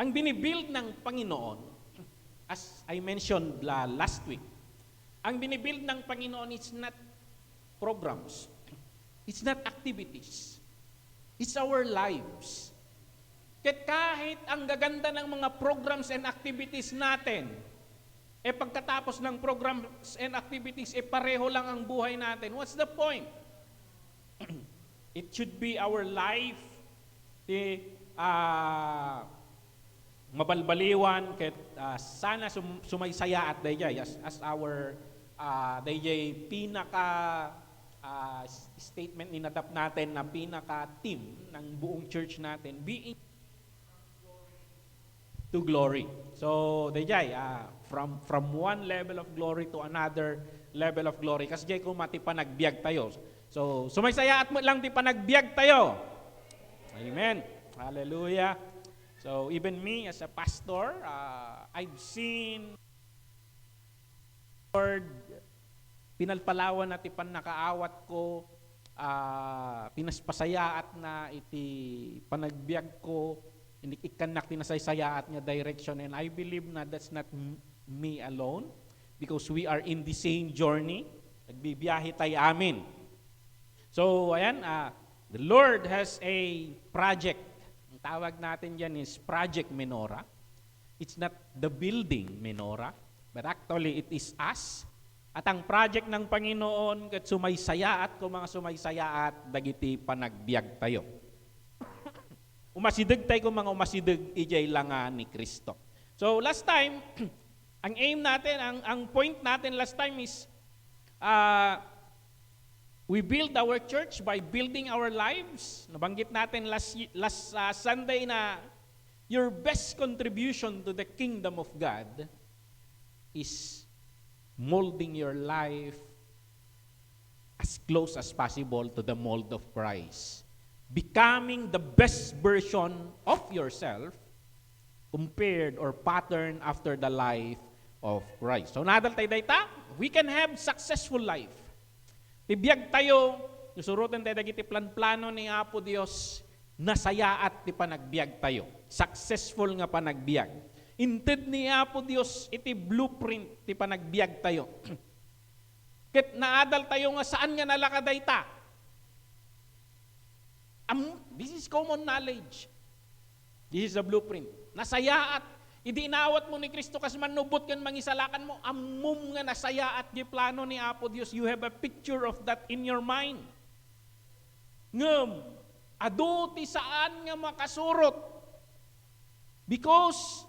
Ang binibuild ng Panginoon, as I mentioned last week, ang binibuild ng Panginoon is not programs. It's not activities. It's our lives. Kahit ang gaganda ng mga programs and activities natin, pagkatapos ng programs and activities, pareho lang ang buhay natin. What's the point? It should be our life, mabalbaliwan, sana sumaysaya at dayjay as our dayjay pinaka statement ninadap natin na pinaka team ng buong church natin, being to glory. So dayjay from one level of glory to another level of glory. Kasi jay kung mati pa nagbiag tayo. So sumaysaya at mo lang ti pa nagbiag tayo. Amen. Hallelujah. So even me as a pastor, I've seen Lord pinalpalawan na ti pan nakaawat ko, pinaspasayaat na iti panagbiag ko, ikanak tinasaysayaat nga direction, and I believe na that's not me alone because we are in the same journey. Nagbibiyahe tayo amin. So ayan, the Lord has a project. Tawag natin dyan is Project Menorah. It's not the building Menorah, but actually it is us. At ang project ng Panginoon, kat sumaysayaat ko mga sumaysayaat, dagiti panagbiag tayo. Umasidag tayo kung mga umasidag, ijay lang ni Kristo. So last time, ang aim natin, ang point natin last time is, we build our church by building our lives. Nabanggit natin last Sunday na your best contribution to the kingdom of God is molding your life as close as possible to the mold of Christ. Becoming the best version of yourself compared or patterned after the life of Christ. So nadal tayo dayta, we can have successful life. Tibiyag tayo, nusurutan tayo dagiti plan-plano ni Apo Dios, nasayaat ti panagbiag tayo. Successful nga panagbiag. Inted ni Apo Dios iti blueprint ti panagbiag tayo. Ket naadal tayo nga saan nga nalakaday ta. This is common knowledge. This is a blueprint. Nasayaat. Idinawat mo ni Kristo kas manubot kan mangisalakan mo, ammum nga nasaya at di plano ni Apo Dios. You have a picture of that in your mind. Ngem, adu ti saan nga makasurot. Because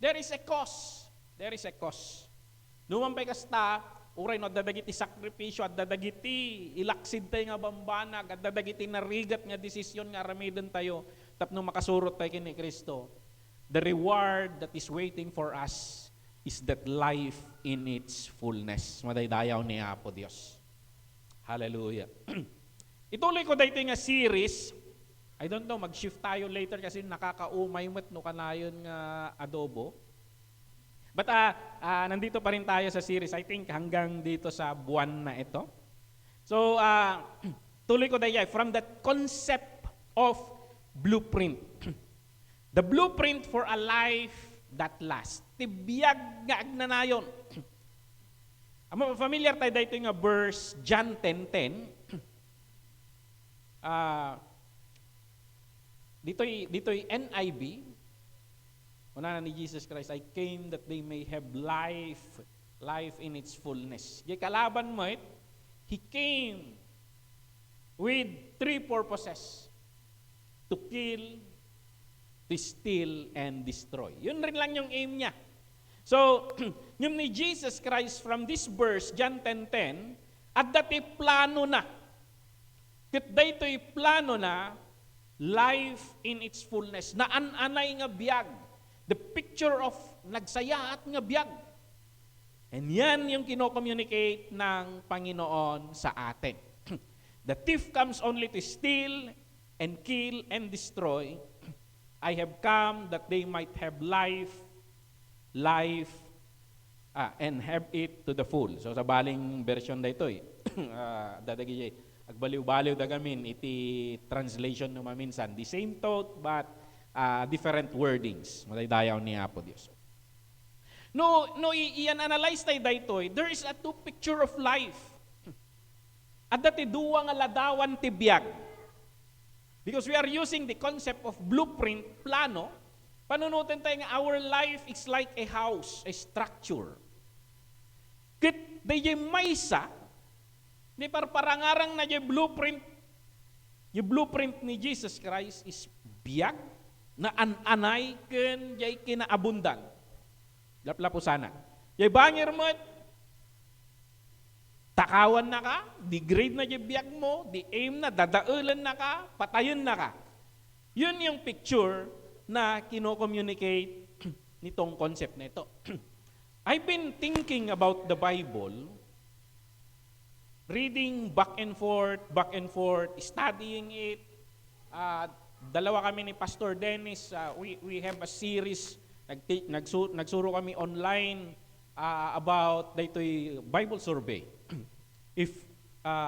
there is a cause. There is a cause. Numampay kasta, uray no dadagiti sakripisyo at dadagiti ilaksid tayo nga bambanag at dadagiti narigat nga desisyon nga aramiden tayo tapno makasurot tayo kini Kristo. The reward that is waiting for us is that life in its fullness. Madaydayaw ni Apo Dios. Hallelujah. Ituloy ko dito nga series. I don't know, mag-shift tayo later kasi nakakaumay met no kanayon nga adobo. But nandito pa rin tayo sa series. I think hanggang dito sa buwan na ito. So, tuloy ko dito from that concept of blueprint. The blueprint for a life that lasts. Tibiyag nga agnanayon. Familiar tayo dito nga verse, John 10:10. Dito'y NIV. Una na ni Jesus Christ, I came that they may have life in its fullness. Di kalaban mo he came with three purposes. To kill, to steal, and destroy. Yun rin lang yung aim niya. So, yung ni Jesus Christ from this verse, John 10:10, at dati plano na. Kat daytoy plano na, life in its fullness. Na anay nga biyag. The picture of nagsayaat nga biyag. And yan yung kino-communicate ng Panginoon sa atin. The thief comes only to steal and kill and destroy. I have come that they might have life, and have it to the full. So sa baling version da ito agbaliw-baliw da gamin iti translation no maminsan. The same thought but different wordings. Madaydayaw ni Apo Dios. No, i-analyze tayo daytoy. There is a two picture of life. At dati duwa nga ladawan ti biyag. Because we are using the concept of blueprint, plano, panunutin tayo nga our life is like a house, a structure. Kit dahi maysa, di parparangarang na yung blueprint ni Jesus Christ is biyag, na anay ken jay kinaabundan. Laplapo sana. Jay bangir mo, takawan na ka, di grade na yung biyag mo, di aim na, dadaulan na ka, patayon na ka. Yun yung picture na kino-communicate nitong concept na ito. I've been thinking about the Bible, reading back and forth, studying it. Dalawa kami ni Pastor Dennis, we have a series, nagsuro kami online about daytoy Bible survey. If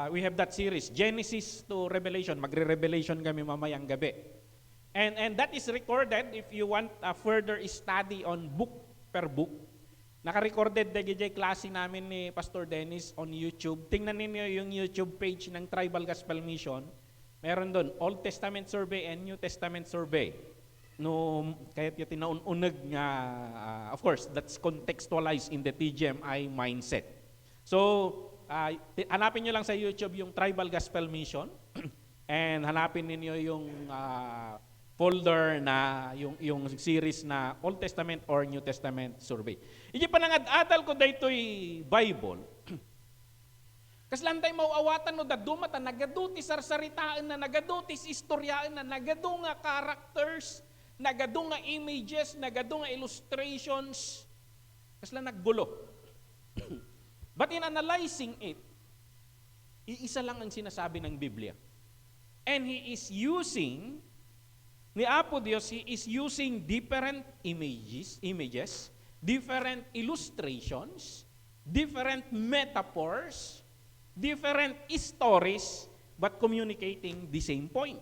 we have that series, Genesis to Revelation, magre-revelation kami mamayang gabi. And that is recorded if you want a further study on book per book. Naka-recorded DJ klase namin ni Pastor Dennis on YouTube. Tingnan ninyo yung YouTube page ng Tribal Gospel Mission. Meron doon Old Testament survey and New Testament survey. No, kahit yung tinaununag nga, of course, that's contextualized in the TGMI mindset. So, hanapin nyo lang sa YouTube yung Tribal Gospel Mission and hanapin ninyo yung folder na yung series na Old Testament or New Testament survey. Iji panangad-adal ko daytoy Bible. Kaslan tayo mauawatan no dadumata nagaduti sarsaritaan na nagaduti istoryaan na nagadu nga characters, nagadu nga images, nagadu nga illustrations. Kaslan naggulo. But in analyzing it, iisa lang ang sinasabi ng Biblia. And he is using ni Apo Dios, he is using different images, different illustrations, different metaphors, different stories, but communicating the same point.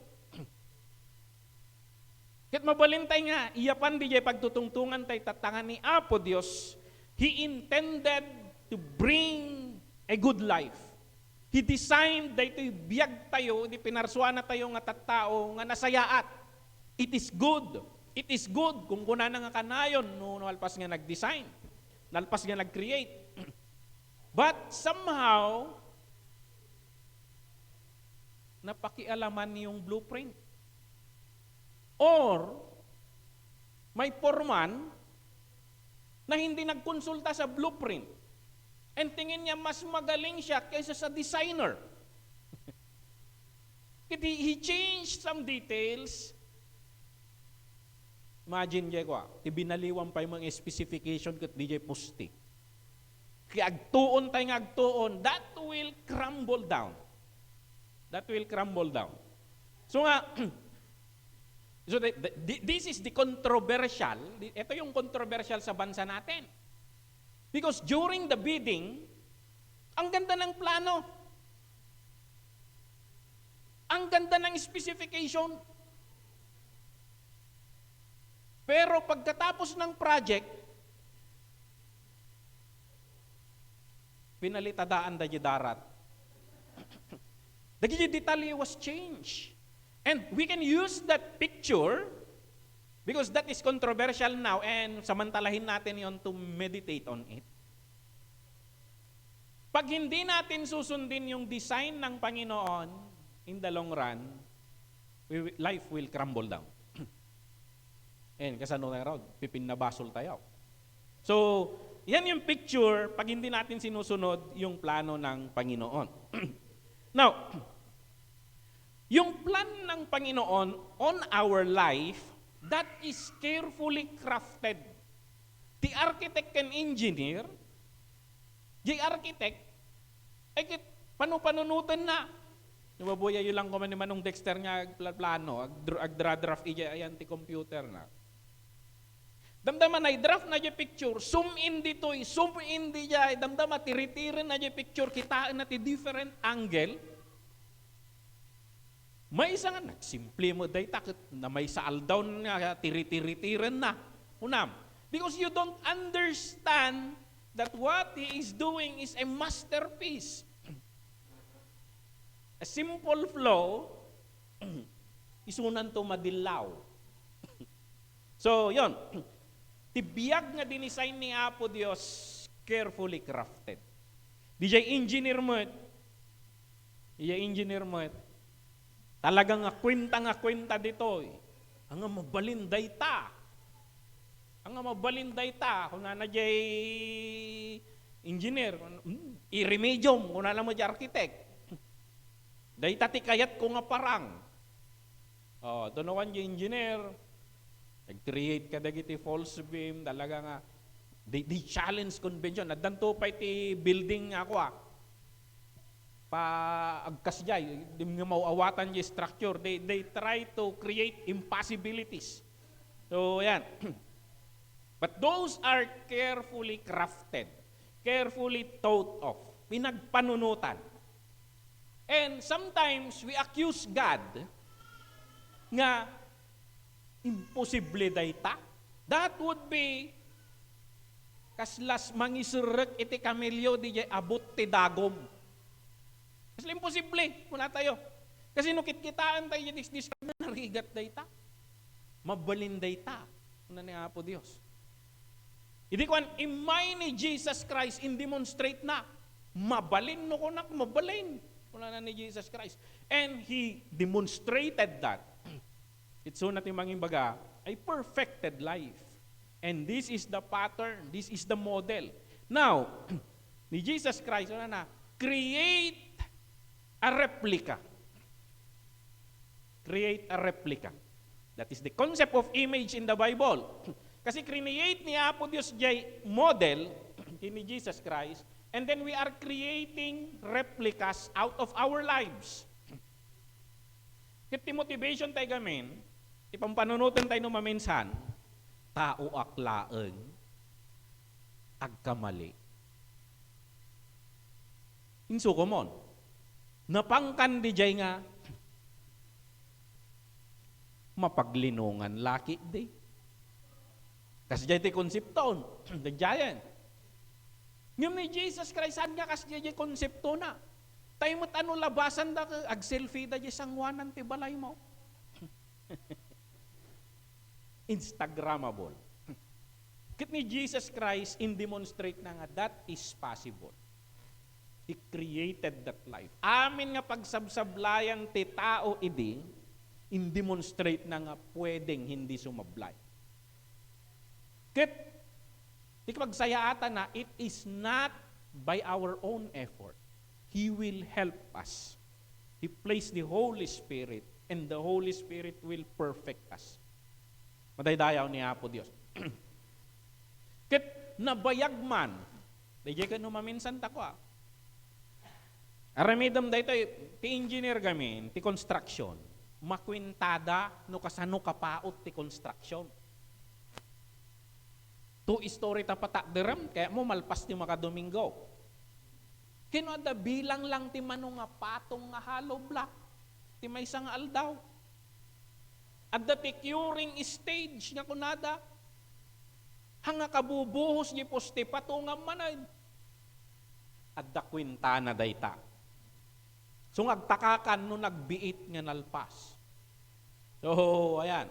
Kat mabalintay nga, iyapan di jay pagtutungtungan tay tatangan ni Apo Dios, he intended to bring a good life. He designed daytoy biyag tayo, di pinarsuan na tayo nga tattao nga nasayaat. It is good. It is good kung kuna na nga kanayon no nalpas nga nag-design, nalpas nga nag-create. But somehow, napakialaman yung blueprint. Or, may foreman na hindi nagkonsulta sa blueprint. And tingin niya mas magaling siya kaysa sa designer. He changed some details. Imagine jay ko, ibinaliwan pa yung mga specification kat di jay pusti. Kaya agtuon tayo nga agtuon, that will crumble down. That will crumble down. So nga, this is the controversial, ito yung controversial sa bansa natin. Because during the bidding, ang ganda ng plano. Ang ganda ng specification. Pero pagkatapos ng project, pinalitadaan da darat. The detalye was changed. And we can use that picture because that is controversial now and samantalahin natin yon to meditate on it. Pag hindi natin susundin yung design ng Panginoon in the long run, life will crumble down. And kasano na raw, pipinabasol tayo. So, yan yung picture pag hindi natin sinusunod yung plano ng Panginoon. Now, yung plan ng Panginoon on our life, that is carefully crafted. The architect and engineer, the architect, ay panupanunutan na. Nababuya yun lang ko man manong Dexter nga plano, ag-draft ayan ti computer na. Damdaman ay draft na di picture, zoom in dito'y, zoom in di jay, damdaman tiritirin na di picture, kitaan na ti different angle. May isa nga, nagsimple mo dayta, na may saal down nga, tiri-tiri-tiran na. Unam, because you don't understand that what he is doing is a masterpiece. A simple flow, isunan to madilaw. So, yon. Tibiyag nga dinisign ni Apo Dios, carefully crafted. DJ engineer mo, talagang nga kwenta dito. Ang mabalin dayta. Kung na jay engineer, i-remedium, kung na mo jay architect. Dayta ti kayat ko nga parang. Tunuan jay engineer, nag-create ka dagiti false beam, talaga nga, they challenge convention. At danto pa iti building ako agkas jay, di nga mauawatan jay structure. They try to create impossibilities. So, yan. But those are carefully crafted, carefully thought of, pinagpanunutan. And sometimes we accuse God nga imposible dayta. That would be kaslas mangisurek iti kamelyo di jay abot ti dagom. Kasla imposible muna tayo. Kasi nukit-kitaan tayo describe na narigat dayta. Mabalin dayta. Muna ni Apo Dios. Hindi ko imay ni Jesus Christ in demonstrate na mabalin no kunak mabalin. Muna na ni Jesus Christ. And He demonstrated that. It's so natin manging baga, a perfected life. And this is the pattern, this is the model. Now, ni Jesus Christ, create a replica. Create a replica. That is the concept of image in the Bible. Kasi create ni Apo Dios jay model ni Jesus Christ, and then we are creating replicas out of our lives. Kiti motivation tayo gamin, ipampanunutan tayo no maminsan, tao aklaeng, agkamali. Inso ko mon, napangkan di jay nga, mapaglinungan laki di. Kasi jay ti konsepton, the giant. Ngayon ni Jesus Christ, saan nga kasi jay konsepto na? Tayo mo't ano labasan da, ag-selfie da jay sangwanan ti balay mo. Instagrammable. Kit ni Jesus Christ, in-demonstrate na nga, that is possible. He created that life. Amin nga pagsabsablayan ti tao idi, in-demonstrate na nga pwedeng hindi sumablay. Kit, di pagsayaatan na, it is not by our own effort. He will help us. He placed the Holy Spirit, and the Holy Spirit will perfect us. Madaydayaw ni Apo Dios. Kit, nabayag man, dayjay ka numaminsan tako aramidam dayto, ti engineer gamin, ti construction, makwintada no kasano kapaot ti construction. Two-story tapatak derem, kaya mo malpas ti makadomingo. Kinuada bilang lang ti manong nga patong nga hollow block, ti may isang aldaw. At the curing stage nga kunada, hanga kabubuhos ni poste patungam manay. At the kwintana dayta. So agtakakan no nagbiit nga nalpas. So, ayan.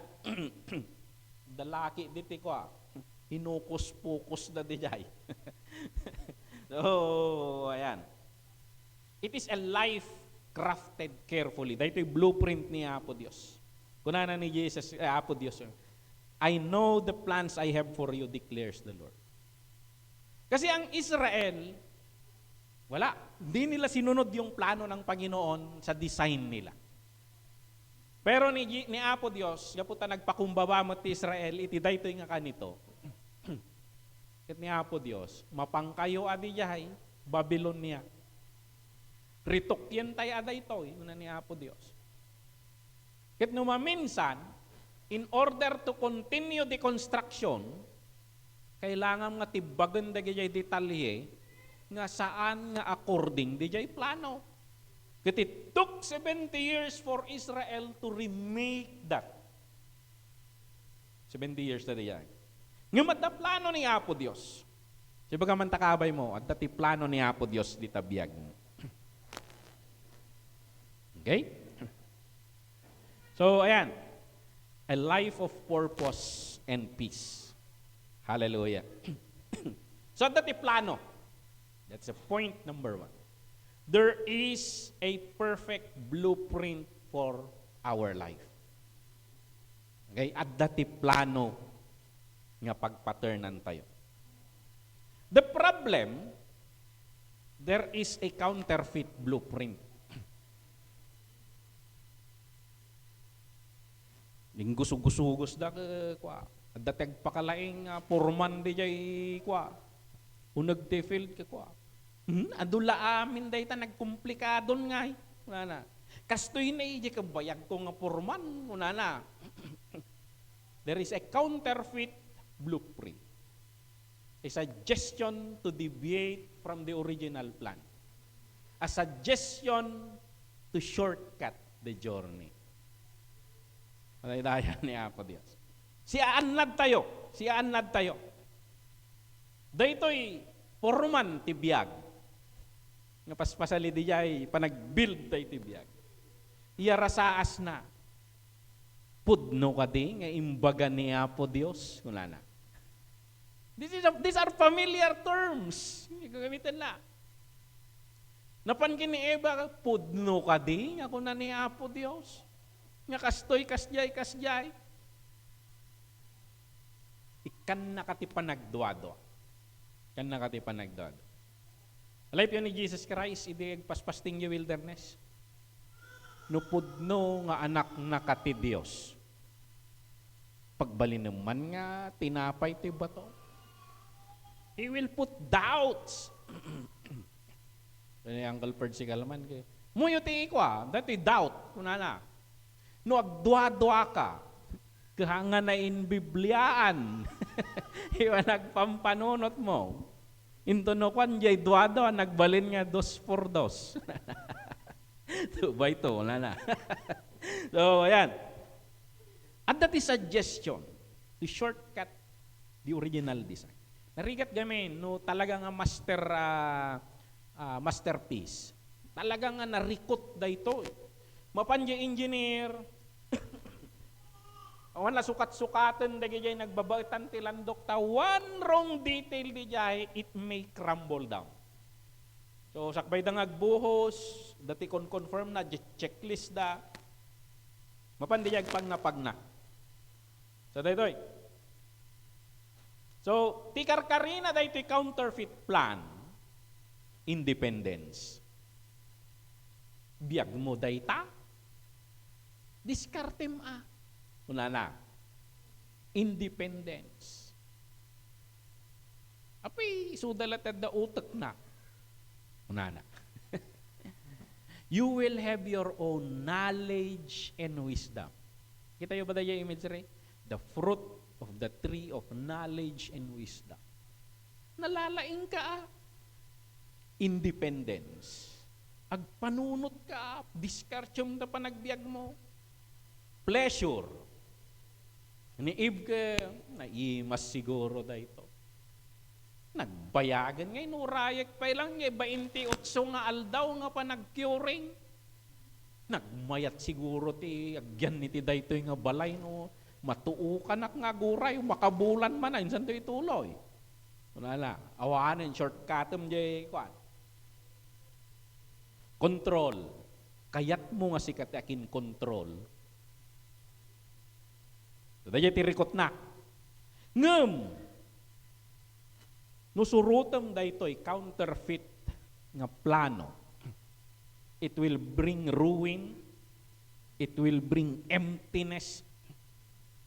Dalaki diti ko hinukus-pukus na dijay. So, ayan. It is a life crafted carefully. Dahito yung blueprint ni Apo Dios. Kunana ni Jesus, Apo Dios, I know the plans I have for you, declares the Lord. Kasi ang Israel, wala. Hindi nila sinunod yung plano ng Panginoon sa design nila. Pero ni Apo Dios, kaputa nagpakumbaba mo ti Israel, iti dayto nga kanito. Ket ni Apo Dios, mapangkayo adi jahay, Babylonia. Ritok yan tayo aday ito, una ni Apo Dios. Ket numaminsan, in order to continue the construction, kailangan nga tibagan da jay detalye, nga saan nga according di jay plano. But it took 70 years for Israel to remake that. 70 years na diyan. Nga plano ni Apo Dios. Di ba man takabay mo, at dati plano ni Apo Dios di tabiyag mo. Okay? So, ayan. A life of purpose and peace. Hallelujah. So, at dati plano. That's a point number 1. There is a perfect blueprint for our life. Okay? At dati plano nga pagpaternan tayo. The problem, there is a counterfeit blueprint. Ning gusugusugos da kwa. At dati agpakalaing purman di jay kwa. Unag te field ka kwa. Adula amin day ta nagkomplikadon nga. Una na. Kastoy na ije kabayag ko nga purman. Una na. There is a counterfeit blueprint. A suggestion to deviate from the original plan. A suggestion to shortcut the journey. Daya ni Apo Dios. Siyaanad tayo. Daytoy purman tibiyag. Nga paspasali di jay panag-build tayo tibiyag. Iya rasaas na. Pudno ka di nga imbaga ni Apo Dios. Kuna na. These are familiar terms. Gagamitin na. Napan kini Eva, pudno ka di nga kuna ni Apo Dios. Nga kastoy, kasjay. Ikan nakatipanagduado. Alay yun ni Jesus Christ, idig paspasting yung wilderness. Nupudno nga anak nakati Dios. Pagbalin naman nga, tinapay ti bato. He will put doubts. Ano yung Uncle Perd si Kalman? Muyo ti ikwa, dati doubt. Kuna na. No agdwa-dwa ka, kahanga na in Bibliaan. Iwa nagpampanunot mo. Into no kwan jay dwa-dwa, nagbalin nga 2 por 2. 2x2, wala na. So, ayan. At that is suggestion to shortcut the original design. Narigat gamin, no talaga nga masterpiece. Talaga nga narikot da ito. Mapanje engineer, awan na sukat-sukatan, dagay nagbabaitan tilandok ta, one wrong detail di jay, it may crumble down. So, sakbay da ngagbuhos, dati confirm na, checklist da, mapandiyag pagna. So, daytoy. So, tikarkarina da ito'y counterfeit plan, independence. Biyag mo dayta, diskartem una na, independence. Api, sudalatad da utak na. Una na. You will have your own knowledge and wisdom. Kita yung ba da yung imagery? The fruit of the tree of knowledge and wisdom. Nalalaing ka independence. Agpanunot ka, diskartyong da panagbiag mo. Pleasure. Niib ka, naimas siguro da ito. Nagbayagan ngayon, urayak pa lang, 28 nga aldaw nga pa nag-curing. Nagmayat siguro ti, agyan ni ti dayto nga balay, no, matuo ka nga guray, makabulan man na, insan to ituloy. Wala na, awaanan, shortcutum jay, kwan. Control. Kayat mo nga si katakin control. Daya tirikot na. Ngem. Nusurutam da ito'y counterfeit nga plano. It will bring ruin. It will bring emptiness.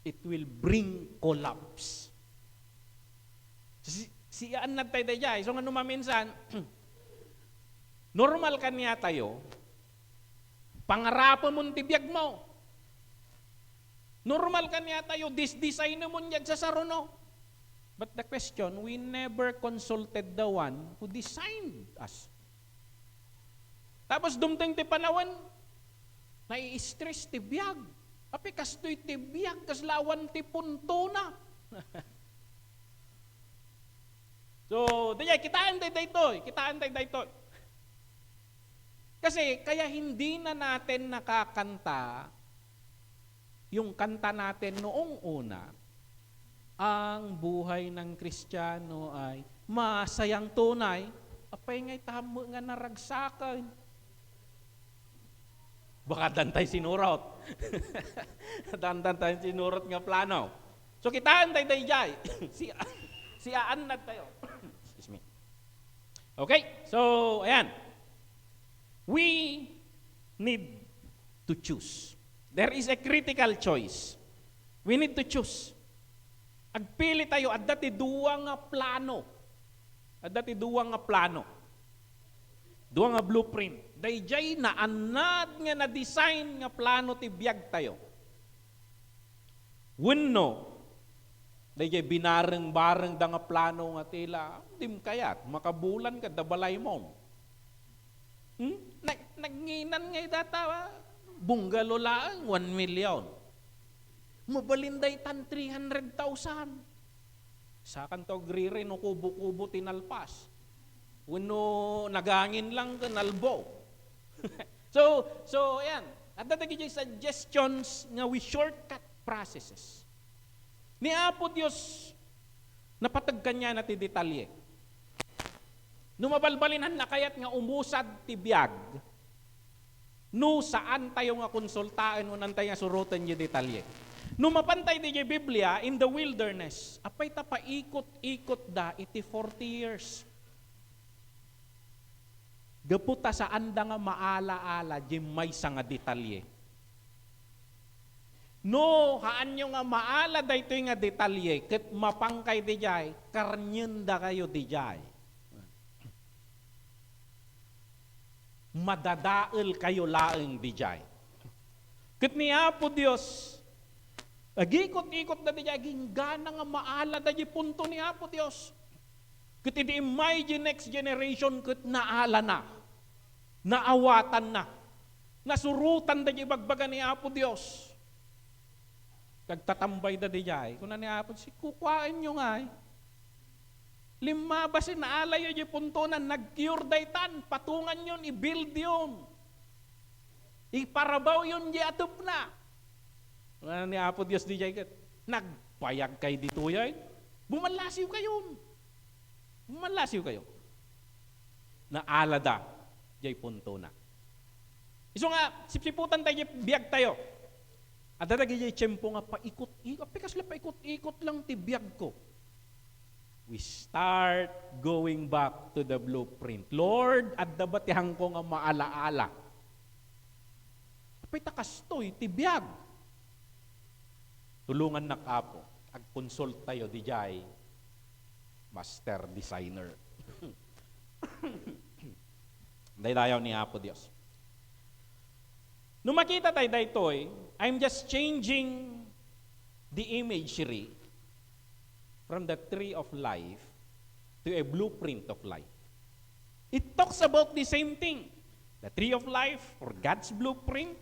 It will bring collapse. Siyaan na tayo daya. So nga numaminsan, normal ka niya tayo, pangarapan mo tibiyag mo. Normal ka niya tayo, design mo niya sa saruno. But the question, we never consulted the one who designed us. Tapos dumteng ti panawan, nai-stress ti biyag. Api kastoy ti biyag, kaslawan ti punto na. So, kitaan tayo daytoy. Kasi, kaya hindi na natin nakakanta yung kanta natin noong una, ang buhay ng Kristiyano ay masayang tunay, apay ngay tamo nga naragsakan. Baka dantay sinurot. Dantay sinurot nga plano. So, kitaan tayo dayjay. Siyaan na tayo. Excuse me. Okay, so, ayan. We need to choose. There is a critical choice. We need to choose. Agpili tayo, at dati duwa nga plano. Duwa nga blueprint. Dayjay na anad nga na design nga plano ti biag tayo. Wenno, dayjay binareng-bareng da nga plano nga tila, dim kayat, makabulan ka, dabalay mo. Nagnginan ngay data, bunggalo lang, 1 million. Mabalinday tan 300,000. Sakan to grire no kubo-kubo tinalpas. Uno nagangin lang nalbo. so ayan. At dadagi suggestions nga we shortcut processes. Ni Apo Dios napatagkan niya na ti detalye. Numabalbalinan na kayat nga umusad ti biag. No saan tayo nga konsultaan unan tayo nga surutan yung detalye. Numapantay di yung Biblia in the wilderness. Apay ta paikot-ikot da iti 40 years. Gaputa sa anda nga maala-ala di may nga detalye. No, haan nyo nga maala da ito nga detalye, kat mapangkay di jay, karnyenda kayo di jay. Madadael kayo laeng di jay. Kat ni Apo Diyos, agikot-ikot na di jay, ginggana nga maala da di punto ni Apo Diyos. Kat hindi may next generation kat naala na, naawatan na, nasurutan da di bagbaga ni Apo Diyos. Kagtatambay da di jay, kung na ni Apo, si kukwain nyo nga eh. Lima ba si naalay yung punto na nag-cure daytan, patungan yun, i-build yun. Iparabaw yun, di atop na. Ano ni Apo Diyos di jay, nagpayag kay dito yan, bumalasiw kayo. Naalada, jay punto na. Iso nga, sipiputan tayo, biyag tayo. At dadagi jay tiyempo nga paikot-ikot, pikasla paikot-ikot lang ti biyag ko. We start going back to the blueprint. Lord, at dabatihang ko nga maalaala. Apay takastoy, tibiyag. Tulungan na kapo. Ag-consult tayo di jay, master designer. Daydayaw ni Apo Diyos. Nung makita tayo daytoy, I'm just changing the imagery from the tree of life to a blueprint of life. It talks about the same thing. The tree of life or God's blueprint,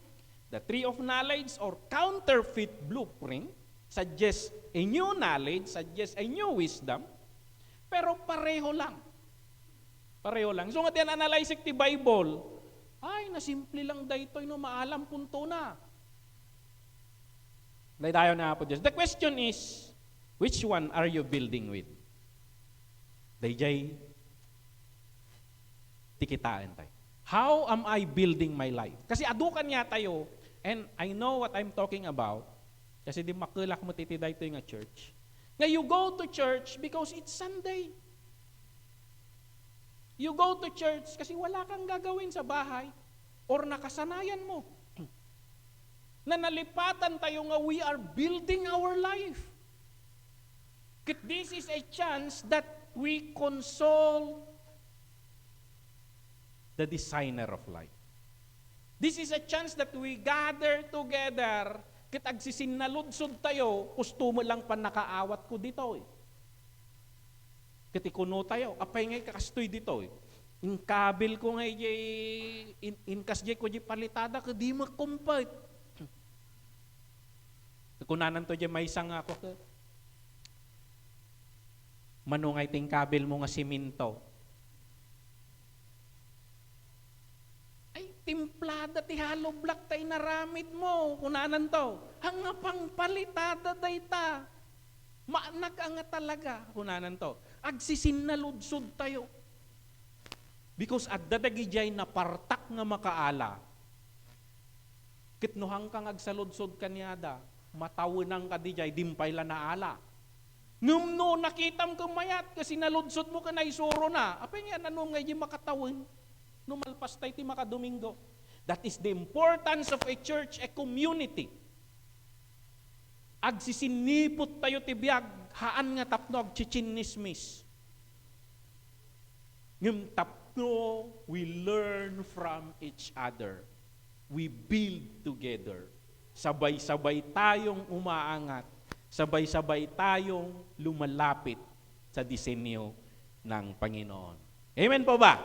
the tree of knowledge or counterfeit blueprint suggests a new knowledge, suggests a new wisdom, pero pareho lang. So nga analyze ti Bible, ay nasimple lang daytoy no maalam punto na. Daydayo na po Diyos. The question is, which one are you building with? Dayjay, tikitaan tayo. How am I building my life? Kasi adukan niya tayo, and I know what I'm talking about, kasi di makulak mo titiday ito yung church. Nga you go to church because it's Sunday. You go to church kasi wala kang gagawin sa bahay or nakasanayan mo. Na nalipatan tayo nga we are building our life. This is a chance that we console the designer of life. This is a chance that we gather together kit agsisinnaludsod tayo, kustumo lang pa nakaawat ko dito eh. Kit ikuno tayo, apay ngay kakastoy dito eh. In kabil ko nga inkas jay ko jay palitada ka di makumpay. Kunanan to jay may isang ako ka. Manungay ting kabil mo nga siminto. Ay timplada ti hollow block tay naramid mo. Kunanan to. Hanga pang palitada dayta. Maanag nga talaga. Kunanan to. Agsisin na ludsod tayo. Because at dadagijay na partak nga makaala, kitnuhang kang agsaludsod kanyada, matawinang ka dijay, dimpay la naala. Ngum no, nakitam kang mayat, kasi naludsod mo ka na isuro na. Apa nga, nanong ngayon makatawin? Numalpas tayo ti makadomingo. That is the importance of a church, a community. Agsisinipot tayo ti biyag, haan nga tapnog, chichinismis. Ngum tap no, we learn from each other. We build together. Sabay-sabay tayong umaangat. Sabay-sabay tayong lumalapit sa disenyo ng Panginoon. Amen po ba?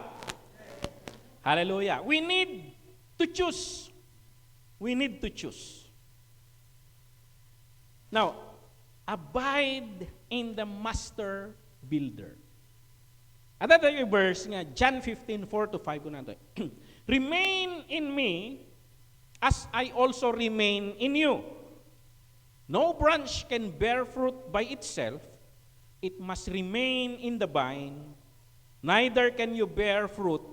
Hallelujah. We need to choose. We need to choose. Now, abide in the master builder. At that yung verse nga, John 15:4-5 ko na ito. Remain in me as I also remain in you. No branch can bear fruit by itself. It must remain in the vine. Neither can you bear fruit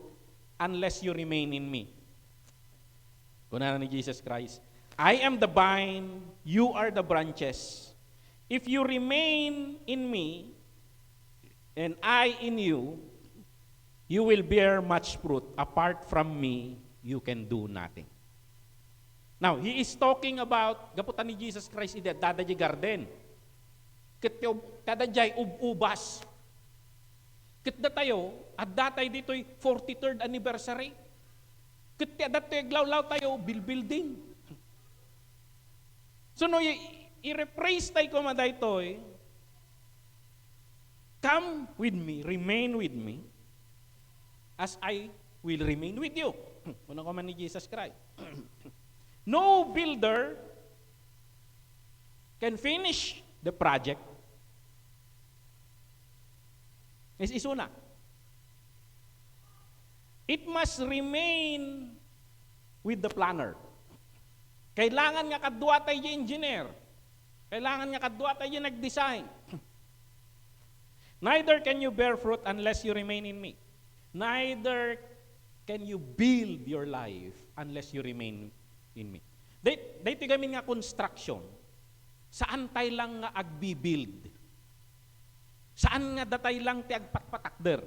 unless you remain in me. Kunanan ni Jesus Christ. I am the vine, you are the branches. If you remain in me, and I in you, you will bear much fruit. Apart from me, you can do nothing. Now, he is talking about, gaputan ni Jesus Christ, dadajay garden. Kadajay ubas. Kitda tayo, at datay dito'y 43rd anniversary. Kitda dato'y glawlaw tayo, building. So, no, i-rephrase tayo kumaday to'y, come with me, remain with me, as I will remain with you. Unang comment ni Jesus Christ. No builder can finish the project. Is una. It must remain with the planner. Kailangan nga kadwa tayo yung engineer. Kailangan nga kadwa tayo yung nag-design. Neither can you bear fruit unless you remain in me. Neither can you build your life unless you remain in me. Dito gamin nga construction. Saan tayo lang nga agbi-build? Saan nga datay lang ti agpatpatakder?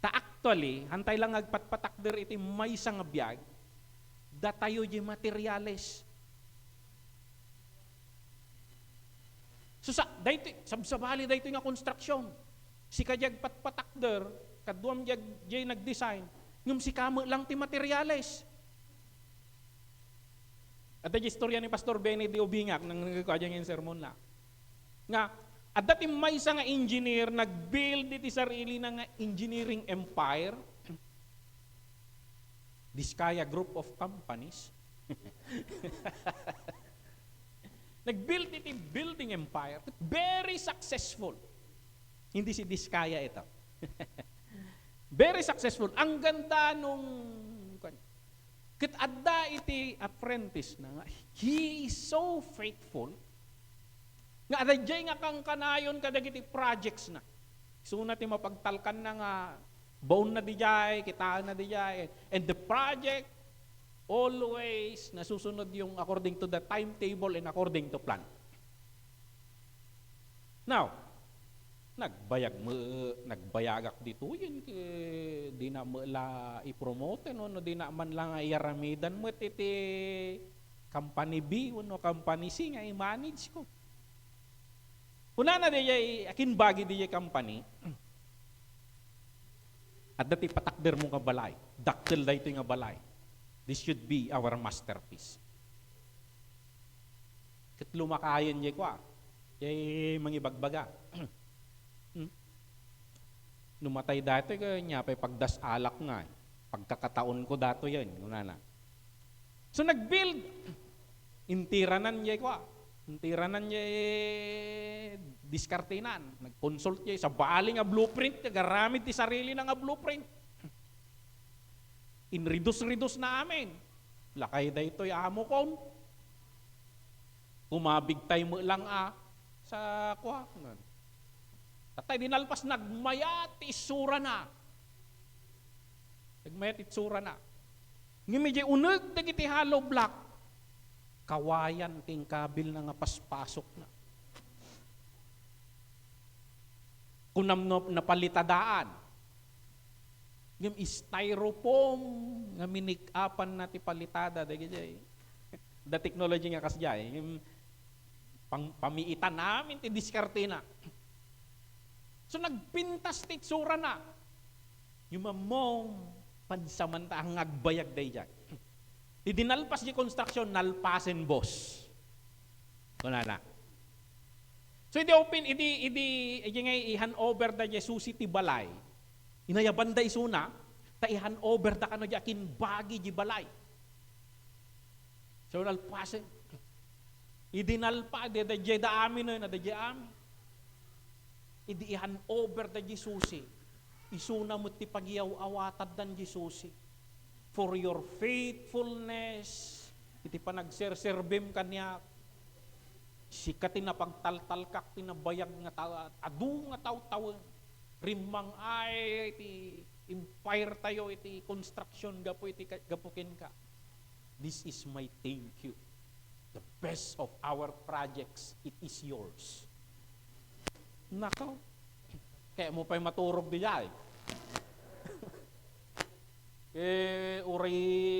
Ta actually, hantay lang agpatpatakder iti may nga biyag, datayo di materials. So sabsabali dayto nga construction. Si kajag patpatakder, kaduam jay nag-design, ngum si kamo lang ti materials. At ang istorya ni Pastor Benny de Obingak nang nagkakajang yung sermon na. Nga, at dati may isa nga engineer nag-build iti sarili na nga engineering empire. Diskaya Group of Companies. Nag-build iti building empire. Very successful. Hindi si Diskaya ito. Very successful. Ang ganda nung ket adda iti apprentice na nga. He is so faithful. Nga adajay nga kang kanayon kadagiti projects na. Suna ti mapagtalkan na nga bone na dijay, kitaan na dijay. And the project always nasusunod yung according to the timetable and according to plan. Now, nagbayagak dito yun, di na la i-promote, no, di na man lang i-aramidan mo, iti company B, no, company C, nga i-manage ko. Una na di akin bagi di company, at dati patakder mo nga balay, daktil da ito nga balay. This should be our masterpiece. Kat lumakayan niya kwa, yay mangibagbaga. Numatay dati, kanya pa pagdas alak nga. Pagkakataon ko dato yan. Una na. So nag-build. Intiranan niya ko. Intiranan niya diskartinan. Nag-consult niya sa bali nga blueprint. Garamit ti sarili na nga blueprint. In-reduce na amin. Lakay da ito'y amo ko. Umabig tayo mo lang sa kuha. Tatay dinalpas nagmayat isura na. Nagmayat isura na. Ngimidya uneg dagiti hollow block. Kawayan ting kabil na nga paspasok na. Kunam no napalitadaan. Ngim styrofoam nga minikapan na ti palitada dagiti. Da technology nga kasya pamiitan namin ti diskarte na. So nagpintas ti itsura na. Yung mamong pansamantaang agbayag day dyan. Di dinalpas di construction, nalpasen boss. Kuna na. So hindi open, hindi nga i-hand over da Jesus ti balay. Inayaban da isuna, ta i-hand over da kano di akin bagi di balay. So nalpasen. Idinalpa, da amin na da amin. Idi i-hand over da Jesus. Isuna mo ti pagyaw-awatad dan Jesus. For your faithfulness, iti panagserserbem kanya, sikatin na pagtaltalkak, tinabayag nga tao, adu nga tao-tao, rimang ay, iti empire tayo, iti construction, gapukin ka. This is my thank you. The best of our projects, it is yours. Nakaw, kaya mo pa'y maturog di dyan. Uri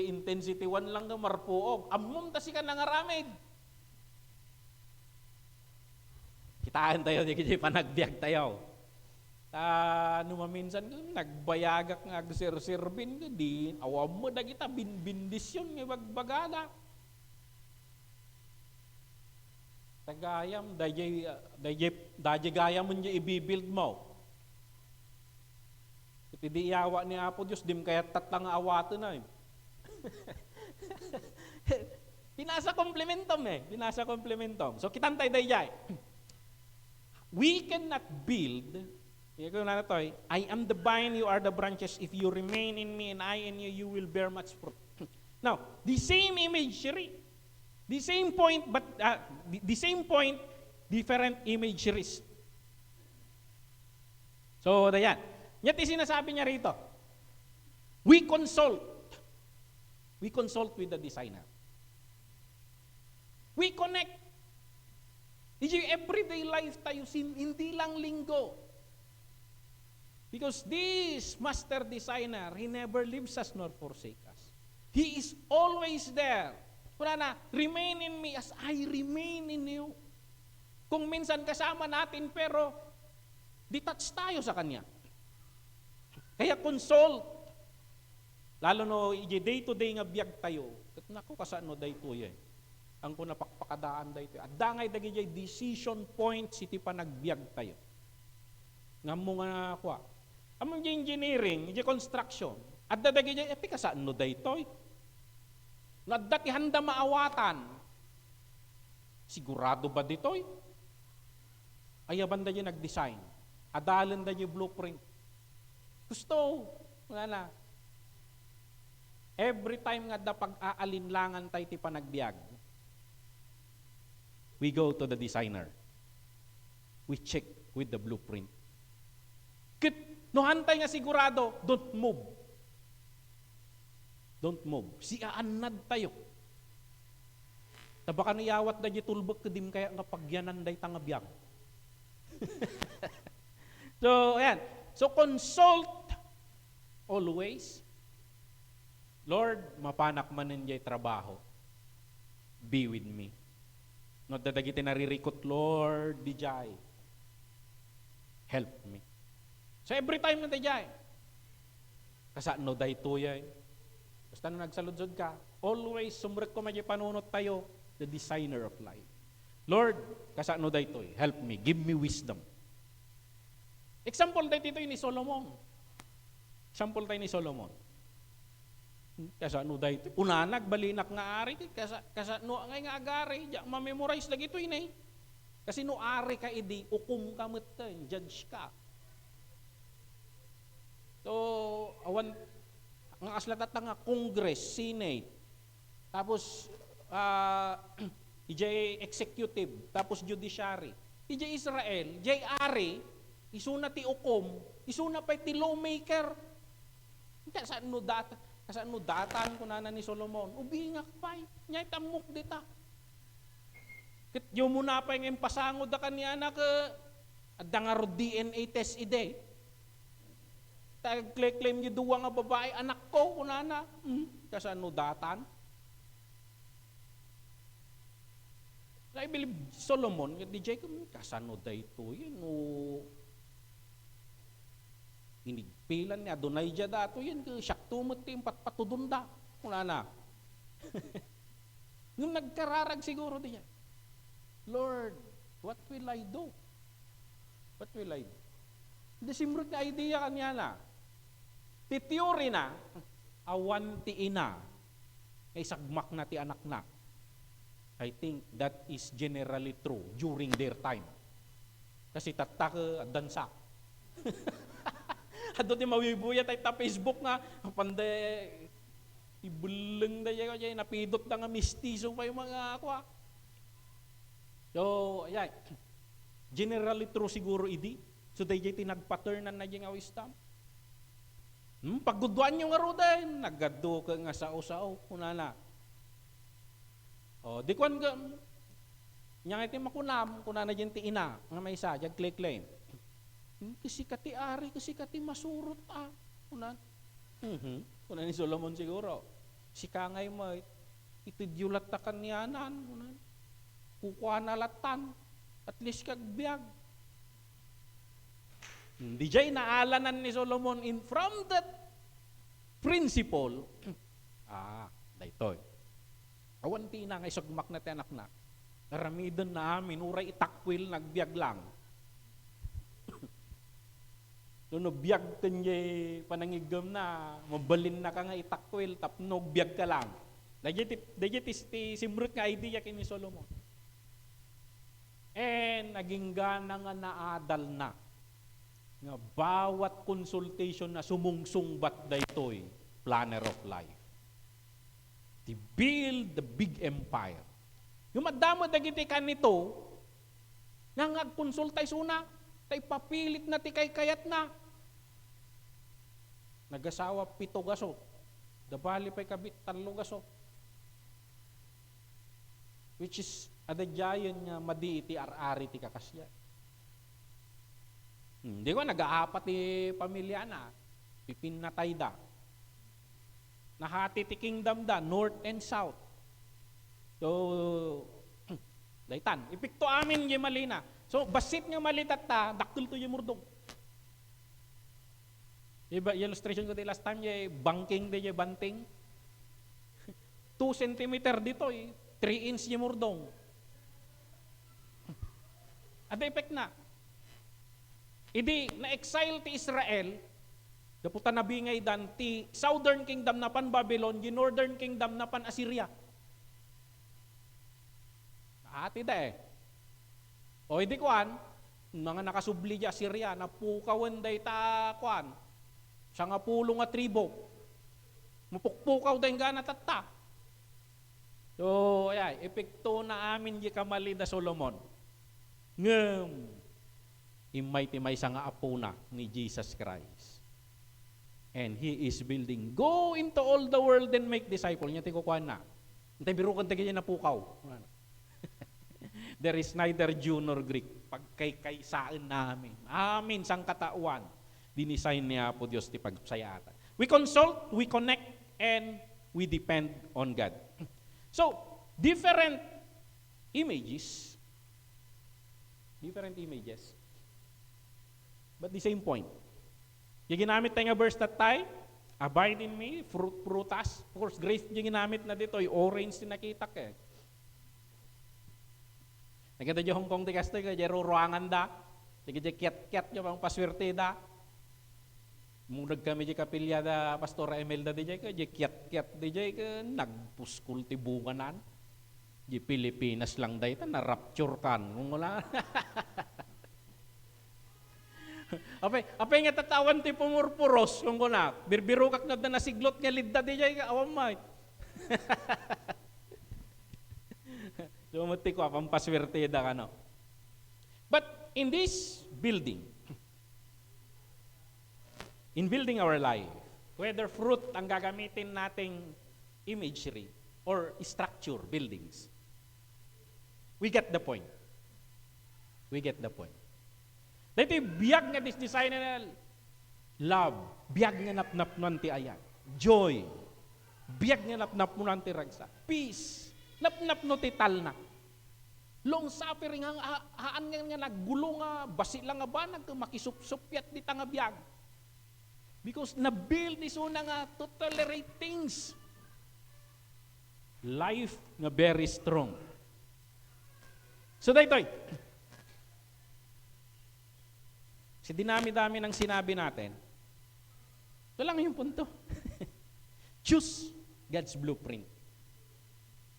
intensity 1 lang ka marpuog. Amom tasi ka nangaramid. Kitaan tayo, di kaya panagbiag tayo. Numaminsan, nagbayagak nga agsirbin ka, di awam mo da kita, bindisyon nga bagbagada. Tagayam, dajay gayam mo niya ibibuild mo. Iti di iyawa ni Apo Diyos, dim kaya tatlang awato na Pinasa komplementom So kitantay dayjay. We cannot build, I am the vine, you are the branches. If you remain in me and I in you, you will bear much fruit. Now, the same imagery, the same point, but the same point, different imageries. So, dayan. Yat sinasabi niya rito, we consult with the designer. We connect. Yung everyday life tayo, hindi lang linggo. Because this master designer, he never leaves us nor forsake us. He is always there. Wala na, remain in me as I remain in you. Kung minsan kasama natin, pero detached tayo sa Kanya. Kaya consult. Lalo no, day-to-day nga biyag tayo. Naku, kasano day to yan. Ang kuna pakpakadaan day to. At dangay dagay decision points iti pa nagbiag tayo. Nga mo nga kuha. Among engineering, construction. At dadagay epi kasano day to. Nadati handa maawatan. Sigurado ba ditoy? Ayaban da niya nag-design. Adalan da niya blueprint. Gusto. Wala na. Every time nga da pag-aalinlangan tayo ti panagbiag, we go to the designer. We check with the blueprint. No hantay nga sigurado, don't move. Don't move. Siaanad tayo. Tabaka niyawat da jitulbog kadim kaya nga pagyanan day tangabiyag. So, ayan. So, consult always. Lord, mapanak man ninjay trabaho. Be with me. No dadagiti naririkot, Lord, dijay. Help me. So, every time na dijay. Kasano day tuyay. Basta na nagsaludsod ka, always sumrek ko medyo panunot tayo, the designer of life. Lord, kasano day toy, help me, give me wisdom. Example tayo dito ni Solomon. Example tayo ni Solomon. Kasano dahito? Unanag, balinak nga ari. Kasano nga agari. Diyak ma-memorize lagi ito yun eh. Kasi no ari ka idi, ukum ka matan, judge ka. So, awan, ang aslatat nga Congress, Senate, tapos, ijay executive, tapos judiciary. Ijay Israel, ijay ari, isuna ti ukom, isuna pa ti lawmaker. Kasaan no datan ko na ni Solomon, ubingak pa, nyay tamok dita. Ket yung muna pa yung pasangod da kanya na ka, adda nga ro DNA test ide. Tag-claim yung duwa nga babae, anak ko, kunana. Kasaan no datan? I believe Solomon, DJ ko, kasaan no da ito, yun, no, inigpilan niya, dunay dya dato, yun, siyak tumot yung patpatudun da, kunana. Nung nagkararag siguro diya, Lord, what will I do? What will I do? Hindi simrot na idea kanya na. Titeori na, awan ti ina, ay sagmak na ti anak na. I think that is generally true during their time. Kasi tatak dansa. Adto ti mawibuya tay ta Facebook nga, panday ibuleng da yan, napidot na nga mistiso pa yung mga akwa. So, ayan. Generally true siguro idi. So, dahi tinagpaternan na yung wisdom. Pagguduan nyo nga ro din, nagado ka nga sao-sao, kunana. O, di kwan ka, nyang iti makunam, kunana dyan ti ina, nga may isa, dyan claim. Kasi kati ari, kasi kati masurot kunan. Kunan ni Solomon siguro. Si kangay mo, itidyulat ta kanyanan, kunan. Kukuha na latan, at least kagbiag. Di jay naalanan ni Solomon from that principle. Daytoy. Awanti na nga isagmak na ti anak na. Naramidon na amin, uray itakwil, nagbiag lang. Nono biag tenye panangigam na, mabalin na ka nga itakwil, tapnog biag ka lang. Dayjay ti simrut nga idea kini Solomon. And naging gana nga naadal na nga bawat consultation na sumungsungbat daytoy planner of life. To build the big empire. Yung madamo dagiti kanito nga ngagkonsultay suna, tay papilit na ti kay kayat na. Nagasawa 7 gaso. Dabali pa'y kabit 3 gaso. Which is adadyayon nga madi iti ar-ari ti kakasya. Hindi ko nag-aapat ti pamilya na. Pipinatay da. Nahati ti kingdom da, north and south. So, daytan. Ipikto amin yung malina. So, basit nga malitat ta, daktul to yung murdong. Diba, illustration ko di last time, yung banking di yung banting. 2 centimeter dito, 3 inch yung murdong. Ada effect na. Idi, na-exile ti Israel, daputa nabingay dan, ti southern kingdom na pan Babylon, yung northern kingdom na pan Assyria. Ati da O hindi kuan, mga nakasubli di Assyria, napukawan day ta kuan, siya nga pulong nga tribo. Mupukpukaw day nga natatta. So, ayan, epekto na amin di kamali da Solomon. Imay sa nga apo na ni Jesus Christ. And He is building. Go into all the world and make disciples. Nya ti kukuan na. Antay biro kan tagi na pukaw. There is neither Jew nor Greek. Pagkaykaysaan namin. Amin sang katauan. Dinisign niya po Diyos ti pagsayatan. We consult, we connect, and we depend on God. So, different images. But the same point. Yung ginamit tayo nga verse that tayo, abide in me, frutas. Of course, grape yung ginamit na dito, yung orange din nakita ka eh. Nagkita yung Hong Kong di kastoy, kaya ruangan da. Sige, kiat-kiat nyo pang paswerte da. Munag kami di kapilya da Pastora Emelda di ka, di kiat-kiat di ka, nagpuskul tibunganan. Di Pilipinas lang da ita, na-rapture kan. Kung wala. Apay nga tatawan ti pumurpuros, kung kuna, birbirukak na nasiglot nga lidda di ka, awamay. Lumati ko, apang paswerte da ka, no? But in this building, in building our life, whether fruit ang gagamitin nating imagery or structure, buildings, we get the point. We get the point. Dito biyag nga design na love, biyag nga napnap nun ti ayan, joy, biyag nga napnap nun ti ragsa, peace, napnap no ti talna, long suffering, haan nga naggulo nga, basi lang nga ba, makisupsupyat di nga biyag. Because na-build ni Suna nga to tolerate things. Life nga very strong. So daytoy, si dinami-dami ng sinabi natin, ito lang yung punto. Choose God's blueprint.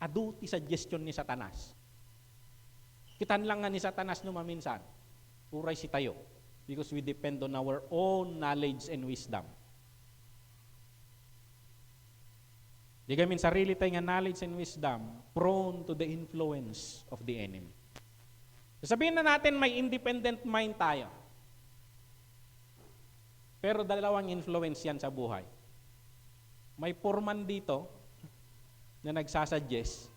Adu ti suggestion ni Satanas. Kitan lang nga ni Satanas no maminsan, uray si tayo. Because we depend on our own knowledge and wisdom. Di gamin sarili tayo nga knowledge and wisdom, prone to the influence of the enemy. Sabihin na natin may independent mind tayo. Pero dalawang influence yan sa buhay. May foreman dito na nagsasuggest.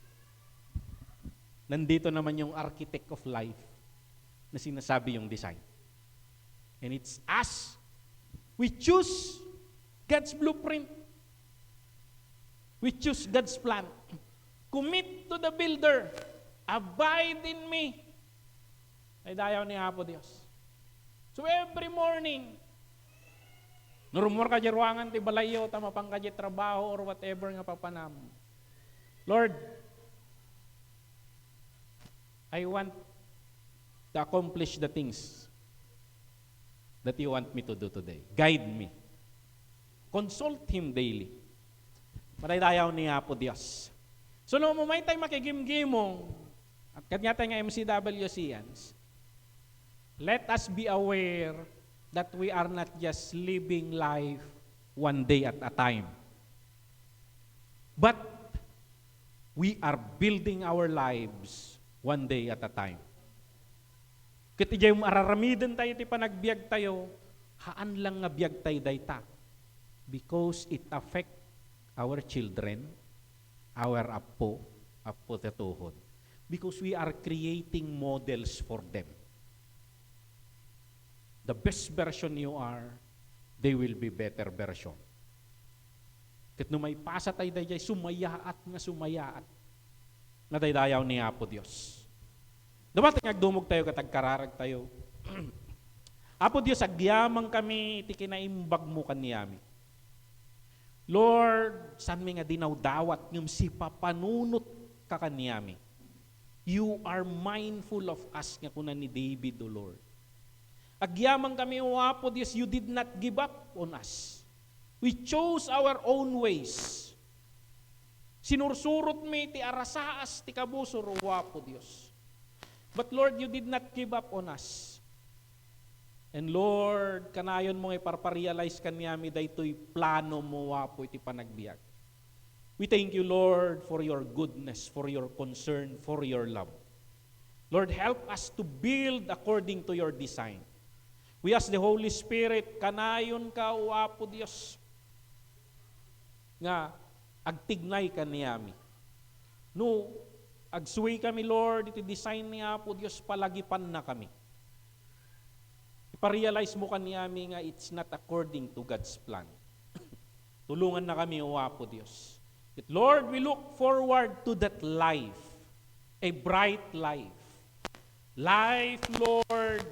Nandito naman yung architect of life na sinasabi yung design. And it's us. We choose God's blueprint. We choose God's plan. Commit to the builder. Abide in me. Ay dayaw ni Apo Diyos. So every morning, nurumor ka di ruangan, ti balayo, tamapang ka di trabaho, or whatever nga papanam. Lord, I want to accomplish the things that you want me to do today. Guide me. Consult Him daily. Maraydayaw ni Apo Diyos. So, no, may tayo makigimgimong, at kanya tayo nga MCWCans, let us be aware that we are not just living life one day at a time. But, we are building our lives one day at a time. Kiti jay araramiden tayo ti panagbiag tayo, haan lang nga biag tayo dayta. Because it affect our children, our apo tatuhod. Because we are creating models for them. The best version you are, they will be better version. Kat no may pasa tayo dayjay, sumayaat. Nadaydayaw ni Apo Diyos. Dapat nagdumog tayo katag kararag tayo. Apo Diyos, agyamang kami, iti kinaimbag mo kaniyami. Lord, saan mi nga dinawdawat, ngam si papanunot ka kaniyami. You are mindful of us, nga kunan ni David, O Lord. Agyamang kami, O Apo Diyos, you did not give up on us. We chose our own ways. Sinursurot mi, ti arasaas, ti kabusor, O Apo Diyos. But Lord, you did not give up on us. And Lord, kanayon mo iparparealize kanyami daytoy plano mo wapo iti panagbiag. We thank you, Lord, for your goodness, for your concern, for your love. Lord, help us to build according to your design. We ask the Holy Spirit, kanayon ka, O Apo Diyos, nga agtignay kaniyami. No, agsuwi kami, Lord, iti design niya po, Diyos, palagipan na kami. Iparealize mo kaniyami nga it's not according to God's plan. Tulungan na kami, O Apo Diyos. Lord, we look forward to that life, a bright life. Life, Lord,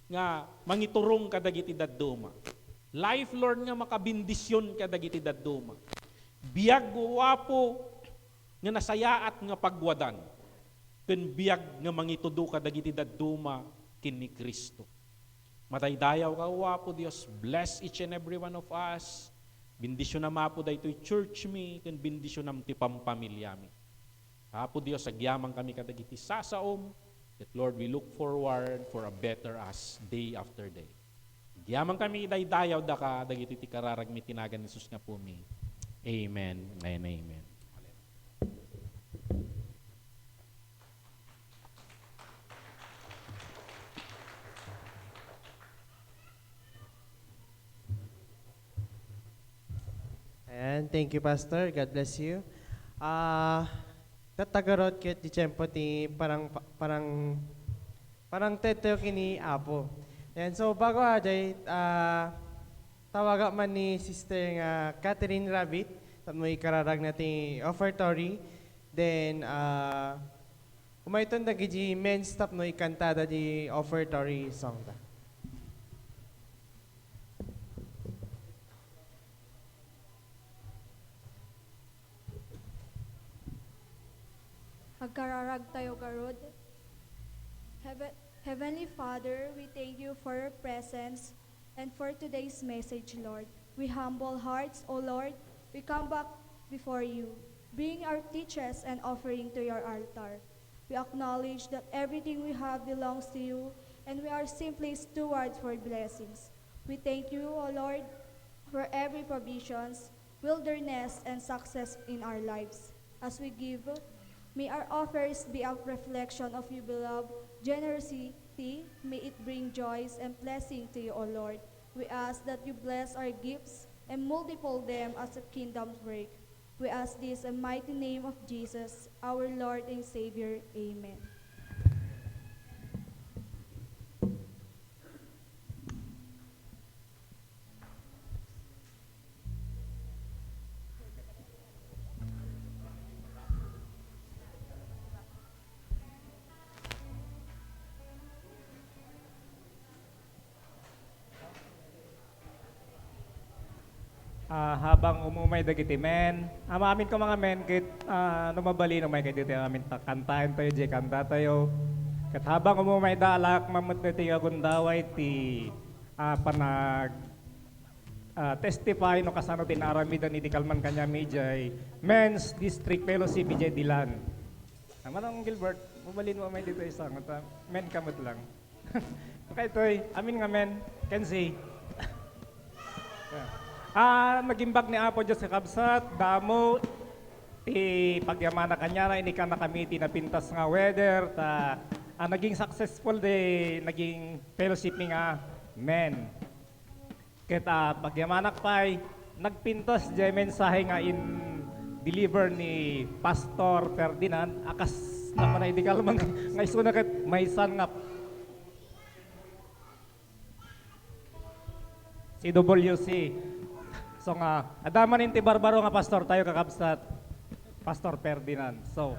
nga mangiturong kadagiti dadduma. Life, Lord, nga makabindisyon kadagiti dadduma. Biyag, O Apo, nga nasayaat nga pagwadan, ken biag nga mangitudo kadagiti dadduma kini Kristo. Mataydayaw kawa po Dios, bless each and every one of us. Bendisyon na mapo daytoy church mi, ken bendisyon nam ti pampamilya mi. Apo Dios, agyaman kami kadagiti sasaom, that Lord, we look forward for a better us day after day. Agyaman kami daydayaw da ka dagiti ti kararag mi tinagan ni Jesus nga po mi. Amen and amen. And thank you, Pastor. God bless you. Tatagarot ket di tiyempo ti parang teto kini Apo. And so bago aday tawaga man ni Sister nga Catherine Rabbit tapno ikararag na ti offertory. Then kumaiton dagiti men's tapno ikantada di offertory song ta. Magkararag tayo garod. Heavenly Father, we thank you for your presence and for today's message, Lord. We humble hearts, O Lord, we come back before you, bring our teachers and offering to your altar. We acknowledge that everything we have belongs to you, and we are simply stewards for blessings. We thank you, O Lord, for every provisions, wilderness, and success in our lives. As we give, may our offers be a reflection of your beloved generosity. May it bring joys and blessing to you, O Lord. We ask that you bless our gifts and multiply them as a kingdom's work. We ask this in the mighty name of Jesus, our Lord and Savior. Amen. Habang umumay dagiti men, amin ko mga men, kit numabali no may kay dito amin kantahin tayo, di kanta tayo. Kat habang umumay dalak, mamut na ti agundaway ti panag testify no kasano din aramidan ni Dikalman kanya mijay Men's District Fellowship bijay Dilan. Manong Gilbert, mabalin mo may dito isang men kamot lang. Okay toy, amin nga men, Kenzie. Nagimbag ni Apo Diyos sa kabsat, damo, pagyamana kanya na, ini ka nakamiti na pintas nga weather, naging successful naging fellowship ni nga men. Kita pagyamanak pa'y, nagpintas dyan mensahe nga in deliver ni Pastor Ferdinand, akas naman na idikal man, nga iso na kat may san nga si WC. So nga, adaman inti barbaro nga pastor tayo kakabsat, Pastor Ferdinand. So,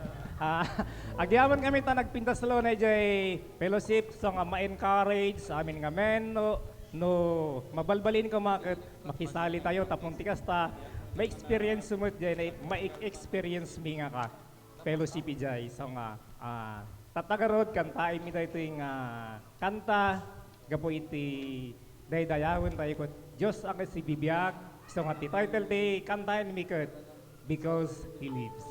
agyaman kami ta nagpintas lo na jay fellowship, so nga ma-encourage sa amin nga men, no mabalbalin ko makisali tayo, tapong tikas ta, ma-experience sumut jay, ma-experience mi nga ka, fellowship jay. So nga, tatagarod, kantain mi tayo ito yung kanta, gapo iti daydayawin tayo ko, Diyos ang si bibiyag. So nga ti title ti kantahin mi ket Because He Lives.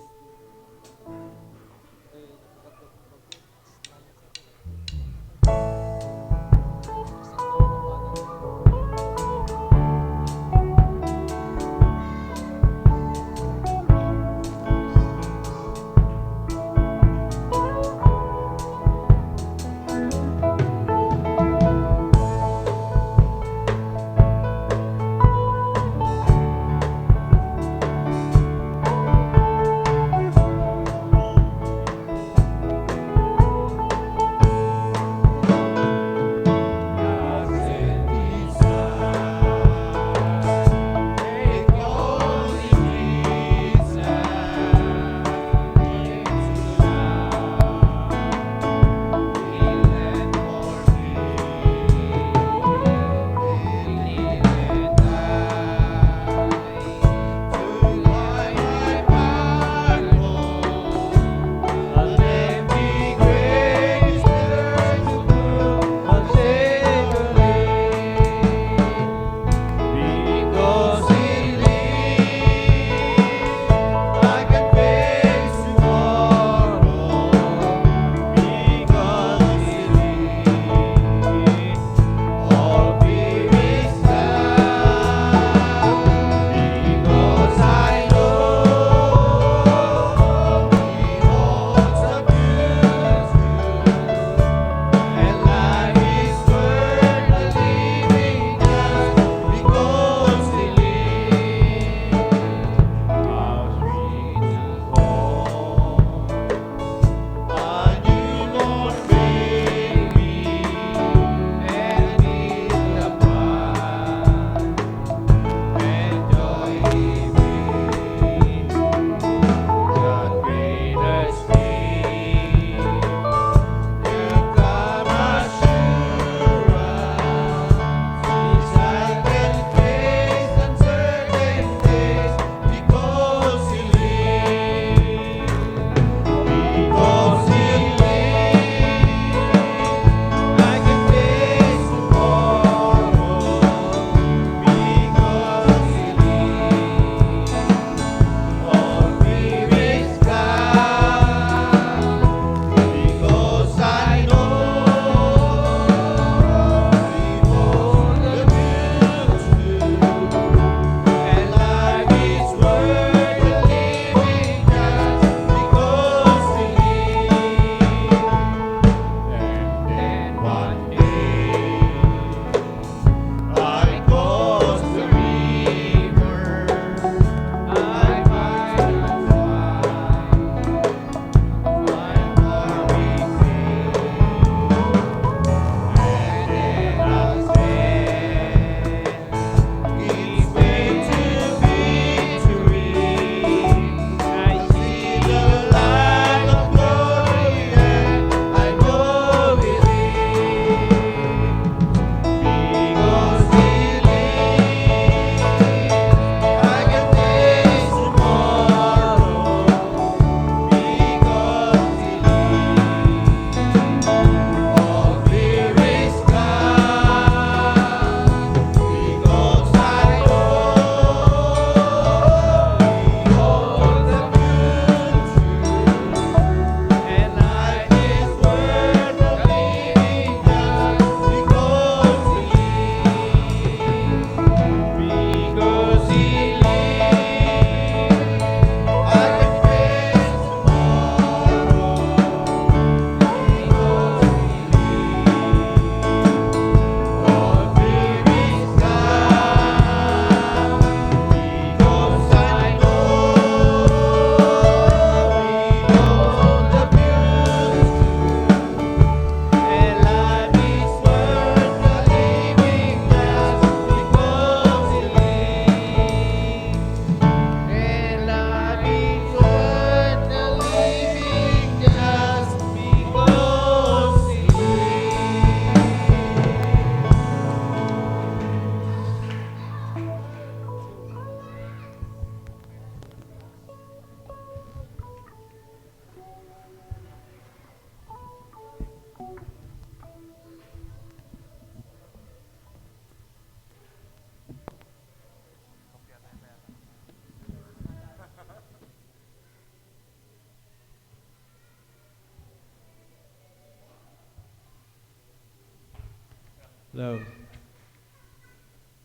Hello.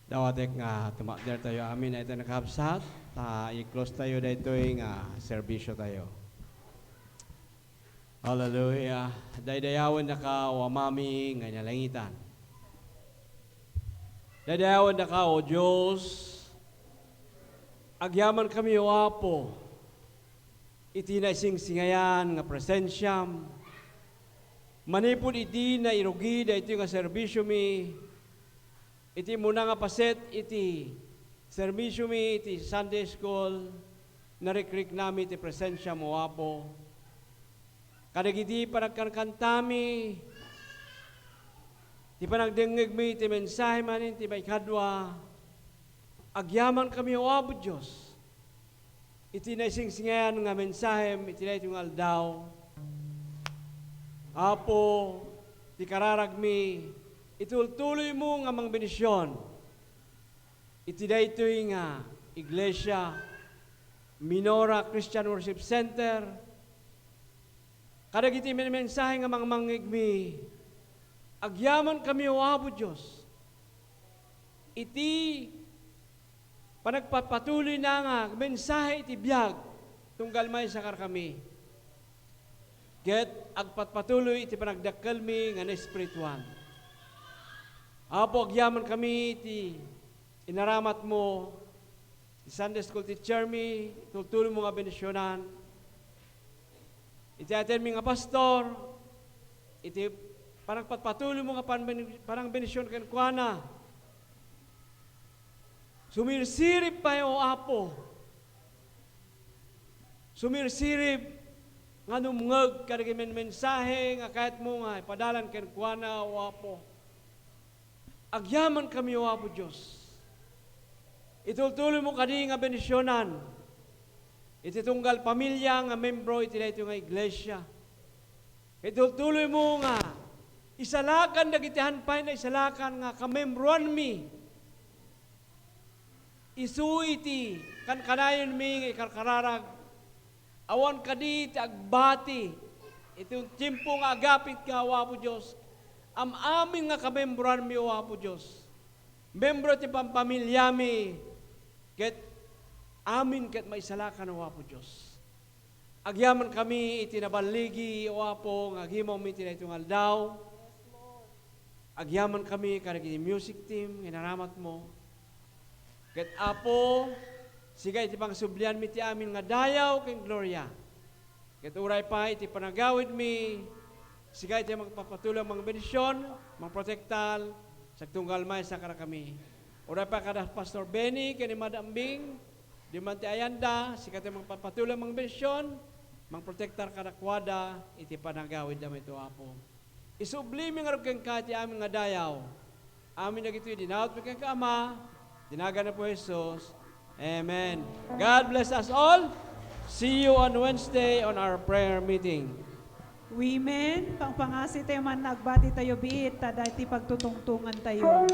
Dawatek nga tumakder tayo amin na ito nakabsat. I-close tayo na ito nga serbisyo tayo. Hallelujah. Daydayawan na ka o amami nga nalangitan. Daydayawan na ka o Diyos. Agyaman kami o Apo. Iti na singsingayan nga presensyam. Manipod iti na irugi da ito nga serbisyo mi. Iti muna nga paset iti serbisyo mi iti Sunday School. Narikrik namin iti presensya mo Apo. Kadagiti panagkankantami. Ti panagdengeg mi iti mensahe manin iti baykadwa. Agyaman kami o Apo Diyos. Iti na singsingayan nga mensahe iti na itong aldaw. Apo, ti kararag mi, itultuloy mo nga mang benisyon. Iti da ito'y nga Iglesia, Minora Christian Worship Center. Kadag iti mensahe nga mang mangigmi, agyaman kami o Apo Diyos. Iti panagpapatuloy na nga mensahe iti biyag, tunggal may sakar kami. Get agpatpatuloy iti panagdakkel mi nga na espirituan. Apo agyaman kami iti inaramat mo iti Sunday School teacher mi, tultuloy mo nga benisyonan. Iti atin mi nga pastor, iti panagpatpatuloy mo nga parang benisyon ken kuana. Sumirsirip pa o Apo. Sumirsirip nga numngeg kadagi mensahe nga kahit mo nga ipadalan ken kuana o Apo. Agyaman kami o Apo Dios. Itultuloy mo kadi nga benisyonan. Iti tunggal pamilya nga membro iti dayto nga iglesia. Itultuloy mo nga isalakan dagiti hanpay na isalakan nga kamembroan mi. Isu iti kan kanayon mi nga ikarkararag. Awan kadi ti agbati, itong timpo nga agapit ka, o Apo Diyos, amin nga kamembroan mi, o Apo Diyos. Membro ti pampamilya mi, ket amin ket maisalakan, o Apo Diyos. Agyaman kami iti nabaligi, o Apo, nga agimaw mi iti na itong aldaw. Agyaman kami karagi music team, inaramat mo. Ket Apo, sigay iti pangsublian mi ti amin nga dayaw ken Gloria. Ket uray pa iti panagawid mi, sigay iti magpapatuloy mga benisyon, mga protektal, sa tunggal may sakara kami. Uray pa kada Pastor Benny, ken ni Madam Bing, di man ti Ayanda, sigay iti magpapatuloy mga benisyon, mga protektar kada kwada, iti panagawid na ito Apo. Isubli mi nga ken ka ti amin nga dayaw. Amin na gito'y dinawat mi ken ka Ama, dinaga na po Jesus. Amen. God bless us all. See you on Wednesday on our prayer meeting. Women, pangpangasi tayo man nagbati tayo biit, tada iti pagtutungtungan tayo.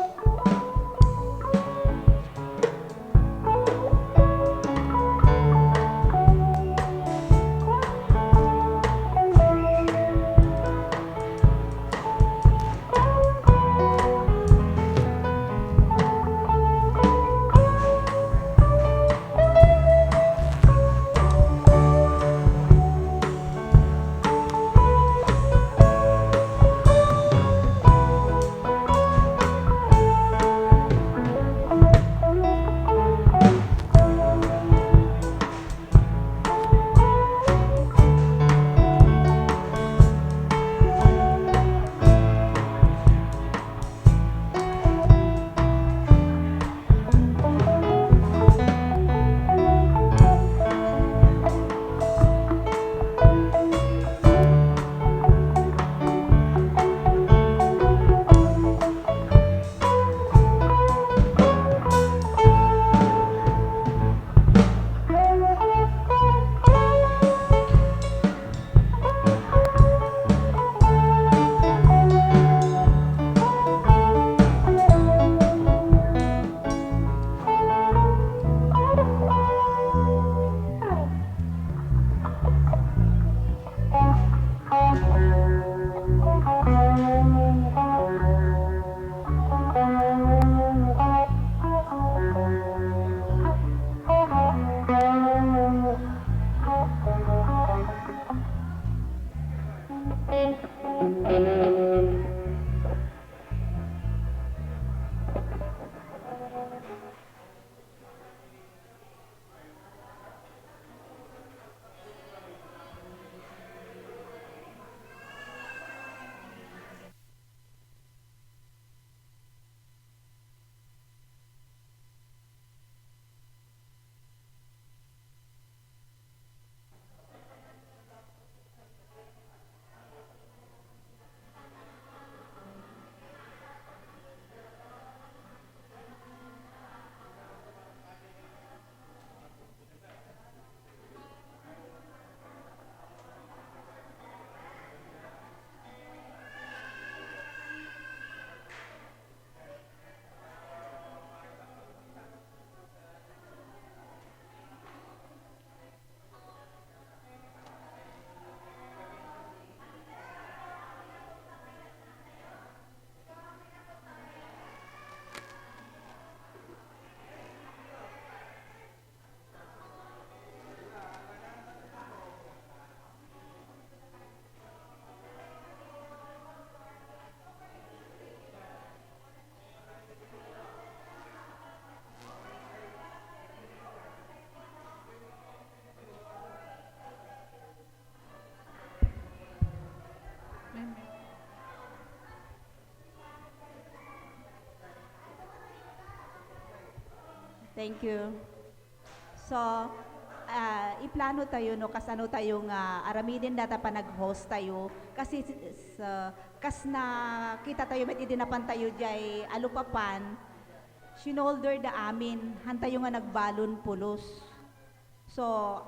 Thank you. So, iplano tayo no kasano tayo nga aramidin data pa nag-host tayo kasi kas na kita tayo met idinapan tayo jay alupapan shinolder da amin han tayo nga nagbalon pulos. So,